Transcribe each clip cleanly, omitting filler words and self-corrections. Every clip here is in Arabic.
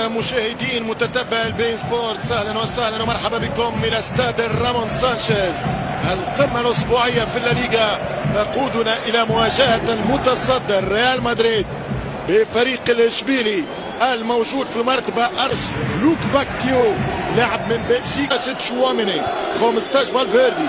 مشاهدين متتبع البين سبورتس، اهلا وسهلا ومرحبا بكم الى استاد رامون سانشيز. القمه الاسبوعيه في الليغا تقودنا الى مواجهه المتصدر ريال مدريد بفريق الاشبيلي الموجود في المرتبه ارش لوك باكيو لاعب من بلجيكا. تشواميني 15 فالفيردي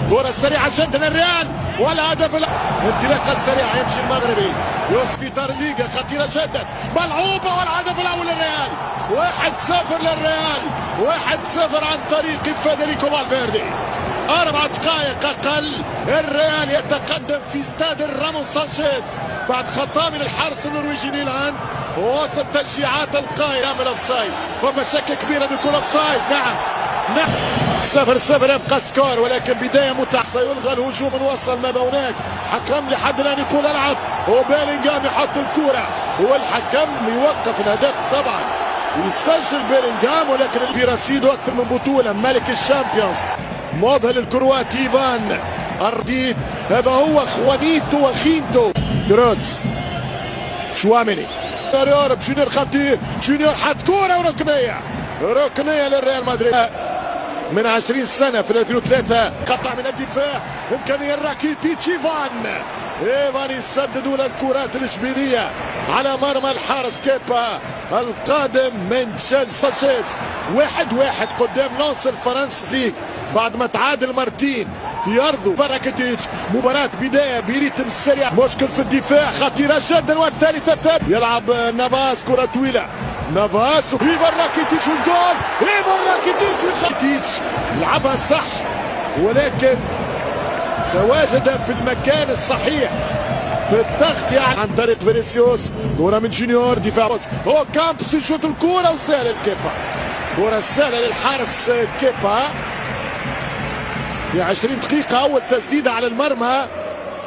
كرة سريعة جدا للريال والهدف الانطلاقة السريعة يمشي المغربي يوسف في اطار الليغا خطيرة جدا ملعوبة والهدف الاول للريال 1-0 للريال 1-0 عن طريق فيدريكو فالفيردي. 4 دقائق اقل الريال يتقدم في استاد رامون سانشيز بعد خطا من الحارس النرويجي نيلاند وسط تشجيعات القائمة من اوفسايد. فما شك كبير انه يكون اوفسايد. نعم 0-0 يبقى سكور ولكن بداية متعة. سيلغى الهجوم نوصل ماذا هناك. حكم لحد الان يقول العب وبيلينغهام يحط الكرة والحكم يوقف الهدف. طبعا يسجل بيلينغهام ولكن في رصيده اكثر من بطولة ملك الشامبيونز. مظهر الكرواتي ايفان ارديد هذا هو خوانيتو وخينتو. كروس تشواميني جونيور خطير جونيور حط كرة ركنية للريال مدريد من 20 سنة في 2003. قطع من الدفاع إمكانية راكيتيتش إيفان يسدد الكرات الإشبيلية على مرمى الحارس كيبا القادم من تشيلسي. 1-1 قدام ناصر فرنسي بعد ما تعادل مرتين في ارضه. باراكيتيتش مباراة بداية بريتم سريع. مشكل في الدفاع خطيرة جدا والثالثة ثابت. يلعب نافاس كرة طويلة نافاس ايفان راكيتيتش والجول. ايفان راكيتيتش لعبها صح ولكن تواجد في المكان الصحيح في الضغط يعني عن طريق فينيسيوس. كرة من جونيور دفاع هو كامبس يشوط الكرة وسهل الكيبا. كرة سهلة للحارس كيبا في 20 دقيقة. أول تسديدة على المرمى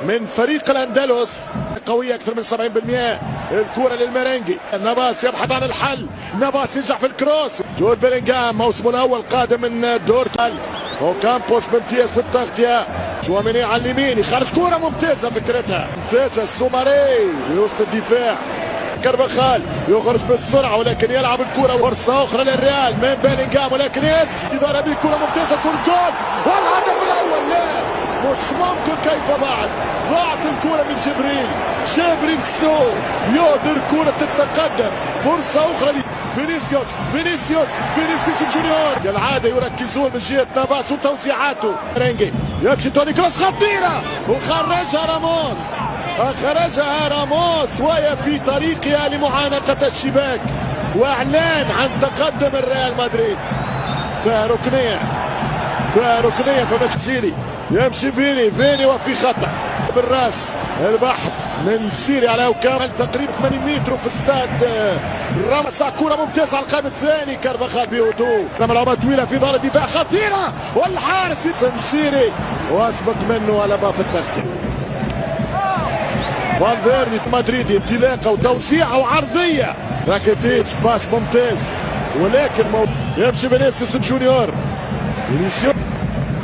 من فريق الأندلس قوية أكثر من 70%. الكرة للميرينجي نافاس يبحث عن الحل. نافاس ينجح في الكروس. جود بيلينغهام موسمه الأول قادم من دورتال وكامبوس بامتياز في التغطية. تشواميني على اليمين يخرج كرة ممتازة فكرتها ممتازة. السوماري وسط الدفاع كارفاخال يخرج بالسرعة ولكن يلعب الكرة. فرصة أخرى للريال من بيلينغهام ولكن استدارة هذه الكرة ممتازة. جول والهدف الأول. لا مش ممكن كيف ضاعت الكرة من جبريل سو يقدر كرة تتقدم. فرصة أخرى فينيسيوس جونيور كالعادة يركزون من جهة نافاس وتوسيعاته. رينجي يمشي توني كروس خطيرة وخرجها راموس وهي في طريقها لمعانقة الشباك واعلان عن تقدم الريال مدريد. فيها ركنية فمش سيري يمشي فيني وفي خطأ بالراس. البحث من سيري على وكامل تقريبا 80 متر في استاد راموس. كرة ممتازة على القائم الثاني كارفاخال بهدوء لعبة طويلة في ظهر الدفاع خطيرة والحارس سيري واسبق منه ألبا في التغطية. فالفيردي مدريدي انطلاقة وتوسيعة وعرضية. راكيتيتش باس ممتاز ولكن يمشي فينيسيوس جونيور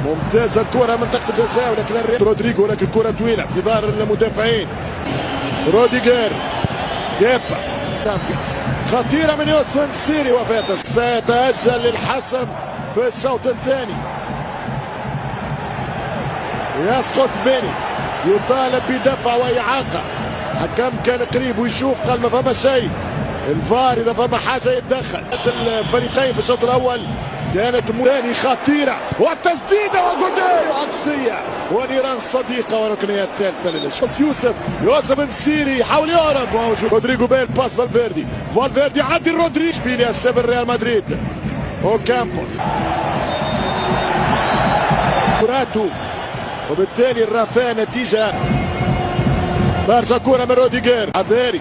ممتازة الكرة منطقة الجزاء ولكن رودريجو ولكن كرة طويلة في ظهر المدافعين. روديجر كيبا خطيرة من يوسف سيري وفاتس. سيتأجل للحسم في الشوط الثاني. يسقط فيني يطالب بدفع وإعاقة. حكم كان قريب ويشوف قال ما فما شيء. الفار إذا فما حاجة يتدخل. الفريقين في الشوط الأول كانت ثاني خطيرة والتسديدة وجوديو عكسية ونيران صديقة وركنية الثالثة للاشخاص. يوسف سيري يحاول يهرب موجود رودريجو بيل باس فالفيردي عدي رودريجو بيليا سيب ريال مدريد وكامبوس كراتو وبالتالي الرافع نتيجة. برجع كرة من روديجر عذاري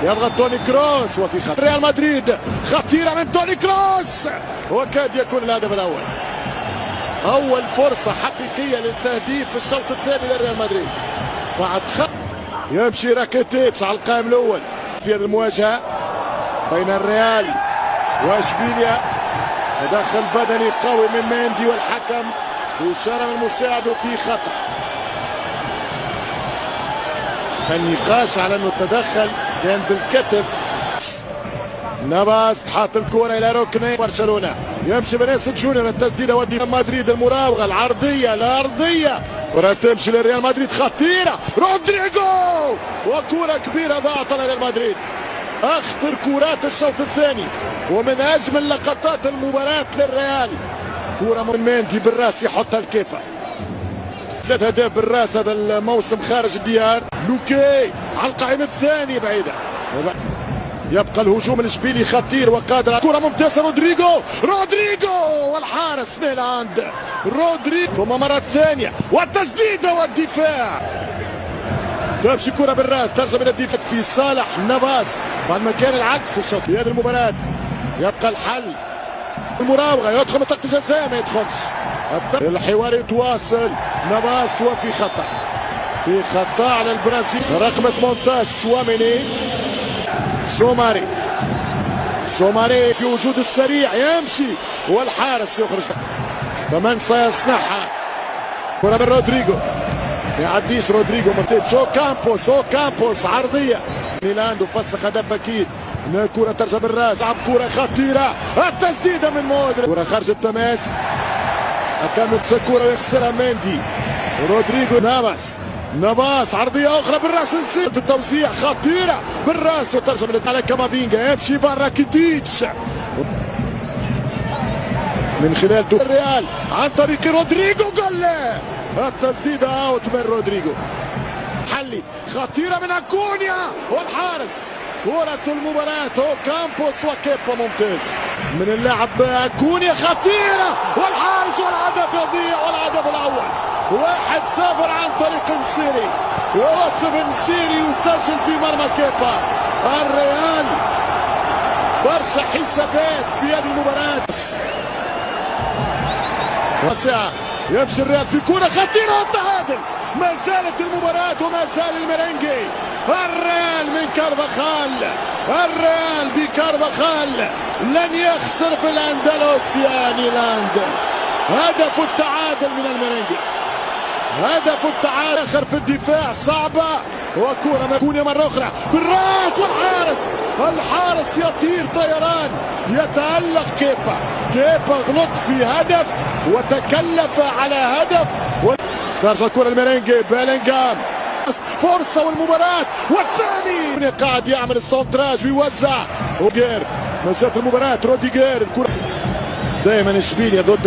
يضغط توني كروس وفي خطر ريال مدريد. خطيرة من توني كروس وكاد يكون الهدف الأول. أول فرصة حقيقية للتهديف في الشوط الثاني للريال مدريد بعد يمشي راكيتيتش على القائم الأول في هذه المواجهة بين الريال واشبيليا. تدخل بدني قوي من ماندي والحكم بإشارة من المساعد وفي خطأ. النقاش على أنه التدخل كان بالكتف نافاس حاط الكرة الى ركن برشلونة، يمشي فينيسيوس جونيور، التسديدة ودي مدريد، المراوغة العرضية الأرضية، كرة تمشي لريال مدريد خطيرة، رودريجو وكرة كبيرة ضاعت على ريال مدريد. أخطر كرات الشوط الثاني ومن أجمل لقطات المباراة للريال، كرة من مندي بالراس يحطها الكيبا. 3 أهداف بالراس هذا الموسم خارج الديار. لوكي على القائمة الثانية بعيدة، يبقى الهجوم الاشبيلي خطير وقادر. كرة ممتازة، رودريجو والحارس ميلاند، رودريجو ثم مرة ثانية والتسديدة والدفاع. تمشي كرة بالراس ترجع من الدفاع في صالح نافاس بعد ما كان العكس في الشوط. في هذه المباراة يبقى الحل المراوغة، يدخل منطقة الجزاء ما يدخلش. الحوار يتواصل، نافاس وفي خطأ، في خطأ على البرازيل. رقم 18 تشواميني، سوماري في وجود السريع يمشي والحارس يخرج. فمن سيصنعها؟ كرة من رودريجو، ما يعديش رودريجو، شو كامبوس عرضية ميلاندو فسخ هدف اكيد. كرة ترجع بالراس، لعب كرة خطيرة، التسديدة من مودريتش، كرة خارج التماس، كان كرة ويخسرها مندي. رودريجو نافاس عرضية أخرى بالراس، نسيت التوزيع خطيرة بالراس وترجع من على كامافينجا، يمشي برا كيتيتش من خلال الريال عن طريق رودريجو، جول. التسديدة اوت من رودريجو، حلي خطيرة من أكونيا والحارس. كرة المباراة كامبوس وكيبا ممتاز من اللاعب أكونيا، خطيرة والحارس والهدف يضيع، والهدف الأول 1-0 عن طريق نسيري، ووصف نسيري يسجل في مرمى كيبا. الريال برشا حسابات في هذه المباراة واسعة، يمشي الريال في كرة خطيرة والتعادل. ما زالت المباراة وما زال الميرينجي. الريال من كارفاخال، الريال بكارفاخال لن يخسر في الأندلس يا نيلاند. هدف التعادل من الميرينجي، هدف التعادل. اخر في الدفاع صعبة، وكرة مكونة مرة أخرى بالراس الحارس يطير طيران، يتألق كيبا غلط في هدف وتكلف على هدف. ترجع الكرة الميرينجي، بيلينغهام فرصة والمباراة والثاني، قاعد يعمل السونتراج ويوزع. ما زالت المباراة، روديجير الكرة دائما اشبيليا ضد